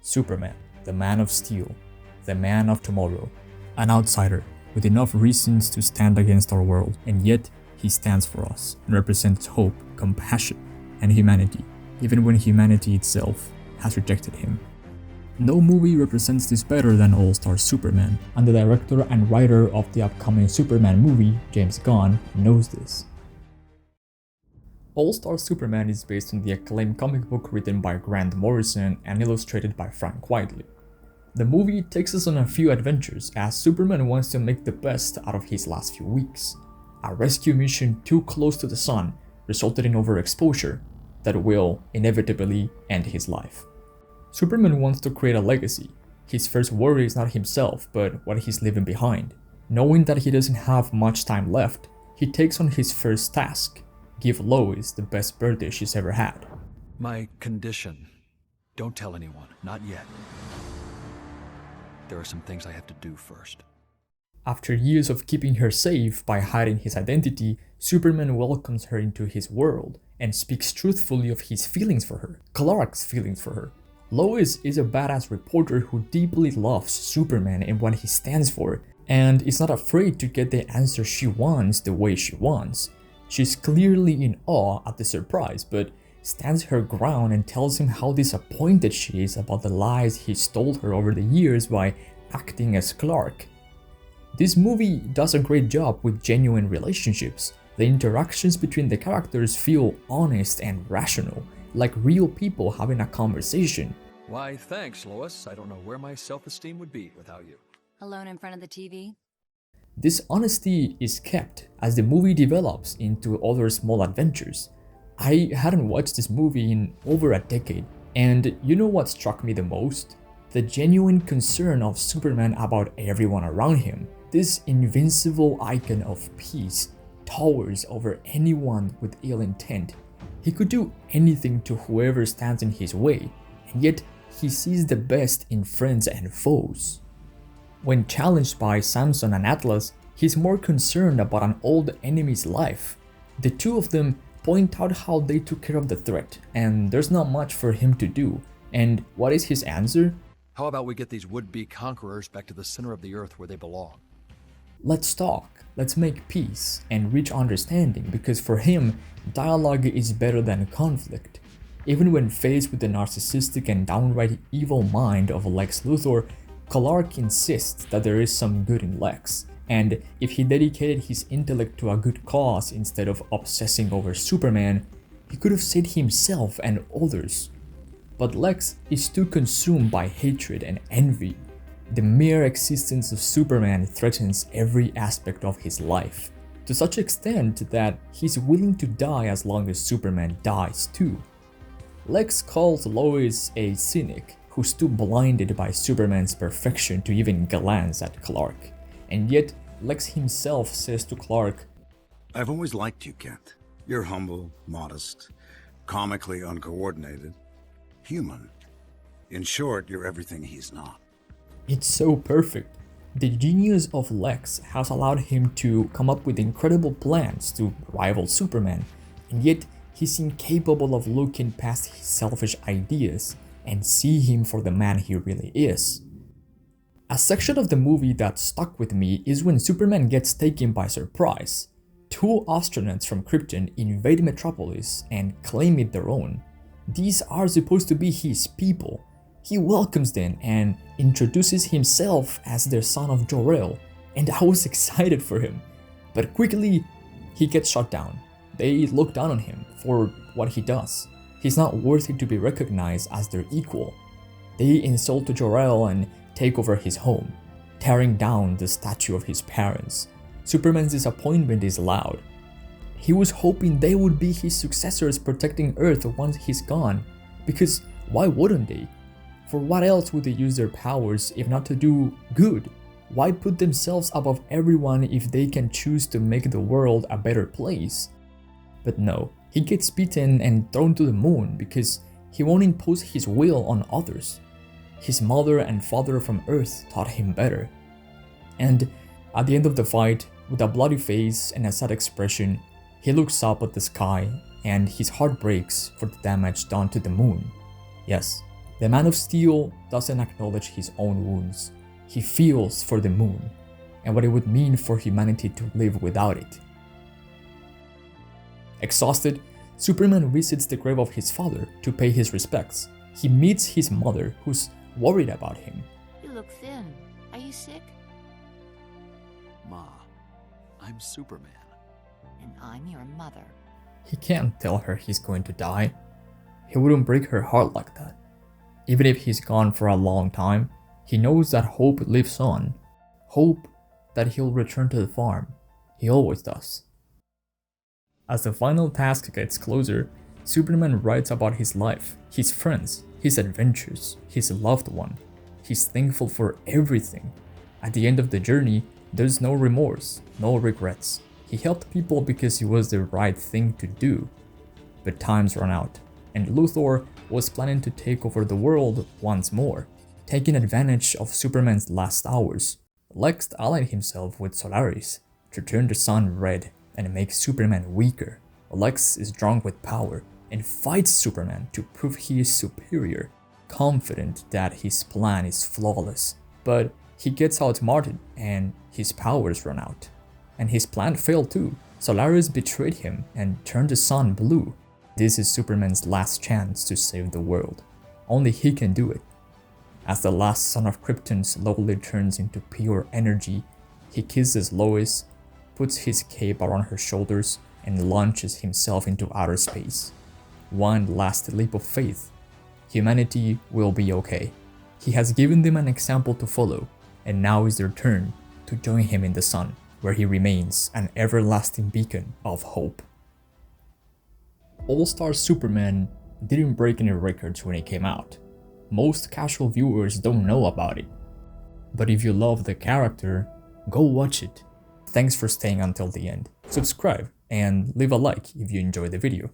Superman, the Man of Steel, the man of tomorrow, an outsider with enough reasons to stand against our world, and yet he stands for us and represents hope, compassion, and humanity, even when humanity itself has rejected him. No movie represents this better than All-Star Superman, and the director and writer of the upcoming Superman movie, James Gunn, knows this. All-Star Superman is based on the acclaimed comic book written by Grant Morrison and illustrated by Frank Whiteley. The movie takes us on a few adventures as Superman wants to make the best out of his last few weeks. A rescue mission too close to the sun resulted in overexposure that will inevitably end his life. Superman wants to create a legacy. His first worry is not himself, but what he's leaving behind. Knowing that he doesn't have much time left, he takes on his first task: give Lois the best birthday she's ever had. My condition. Don't tell anyone, not yet. There are some things I have to do first. After years of keeping her safe by hiding his identity, Superman welcomes her into his world and speaks truthfully of his feelings for her, Clark's feelings for her. Lois is a badass reporter who deeply loves Superman and what he stands for, and is not afraid to get the answer she wants the way she wants. She's clearly in awe at the surprise, but stands her ground and tells him how disappointed she is about the lies he's told her over the years by acting as Clark. This movie does a great job with genuine relationships. The interactions between the characters feel honest and rational, like real people having a conversation. Why, thanks, Lois. I don't know where my self-esteem would be without you. Alone in front of the TV? This honesty is kept as the movie develops into other small adventures. I hadn't watched this movie in over a decade, and you know what struck me the most? The genuine concern of Superman about everyone around him. This invincible icon of peace towers over anyone with ill intent. He could do anything to whoever stands in his way, and yet he sees the best in friends and foes. When challenged by Samson and Atlas, he's more concerned about an old enemy's life. The two of them point out how they took care of the threat, and there's not much for him to do. And what is his answer? How about we get these would-be conquerors back to the center of the earth where they belong? Let's talk, let's make peace and reach understanding, because for him, dialogue is better than conflict. Even when faced with the narcissistic and downright evil mind of Lex Luthor, Clark insists that there is some good in Lex, and if he dedicated his intellect to a good cause instead of obsessing over Superman, he could have saved himself and others. But Lex is too consumed by hatred and envy. The mere existence of Superman threatens every aspect of his life, to such extent that he's willing to die as long as Superman dies too. Lex calls Lois a cynic who's too blinded by Superman's perfection to even glance at Clark. And yet, Lex himself says to Clark, "I've always liked you, Kent. You're humble, modest, comically uncoordinated, human. In short, you're everything he's not." It's so perfect. The genius of Lex has allowed him to come up with incredible plans to rival Superman, and yet he's incapable of looking past his selfish ideas and see him for the man he really is. A section of the movie that stuck with me is when Superman gets taken by surprise. Two astronauts from Krypton invade Metropolis and claim it their own. These are supposed to be his people. He welcomes them and introduces himself as their son of Jor-El, and I was excited for him. But quickly, he gets shot down. They look down on him for what he does. He's not worthy to be recognized as their equal. They insult Jor-El and take over his home, tearing down the statue of his parents. Superman's disappointment is loud. He was hoping they would be his successors protecting Earth once he's gone, because why wouldn't they? For what else would they use their powers if not to do good? Why put themselves above everyone if they can choose to make the world a better place? But no, he gets beaten and thrown to the moon because he won't impose his will on others. His mother and father from Earth taught him better. And at the end of the fight, with a bloody face and a sad expression, he looks up at the sky and his heart breaks for the damage done to the moon. Yes, The Man of Steel doesn't acknowledge his own wounds. He feels for the moon and what it would mean for humanity to live without it. Exhausted, Superman visits the grave of his father to pay his respects. He meets his mother, who's worried about him. You look thin. Are you sick? Ma, I'm Superman. And I'm your mother. He can't tell her he's going to die. He wouldn't break her heart like that. Even if he's gone for a long time, he knows that hope lives on. Hope that he'll return to the farm. He always does. As the final task gets closer, Superman writes about his life, his friends, his adventures, his loved one. He's thankful for everything. At the end of the journey, there's no remorse, no regrets. He helped people because it was the right thing to do. But time's run out, and Luthor was planning to take over the world once more. Taking advantage of Superman's last hours, Lex allied himself with Solaris to turn the sun red and make Superman weaker. Lex is drunk with power and fights Superman to prove he is superior, confident that his plan is flawless. But he gets outsmarted and his powers run out. And his plan failed too. Solaris betrayed him and turned the sun blue. This is Superman's last chance to save the world. Only he can do it. As the last son of Krypton slowly turns into pure energy, he kisses Lois, puts his cape around her shoulders, and launches himself into outer space. One last leap of faith. Humanity will be okay. He has given them an example to follow, and now is their turn to join him in the sun, where he remains an everlasting beacon of hope. All-Star Superman didn't break any records when it came out. Most casual viewers don't know about it. But if you love the character, go watch it. Thanks for staying until the end. Subscribe and leave a like if you enjoyed the video.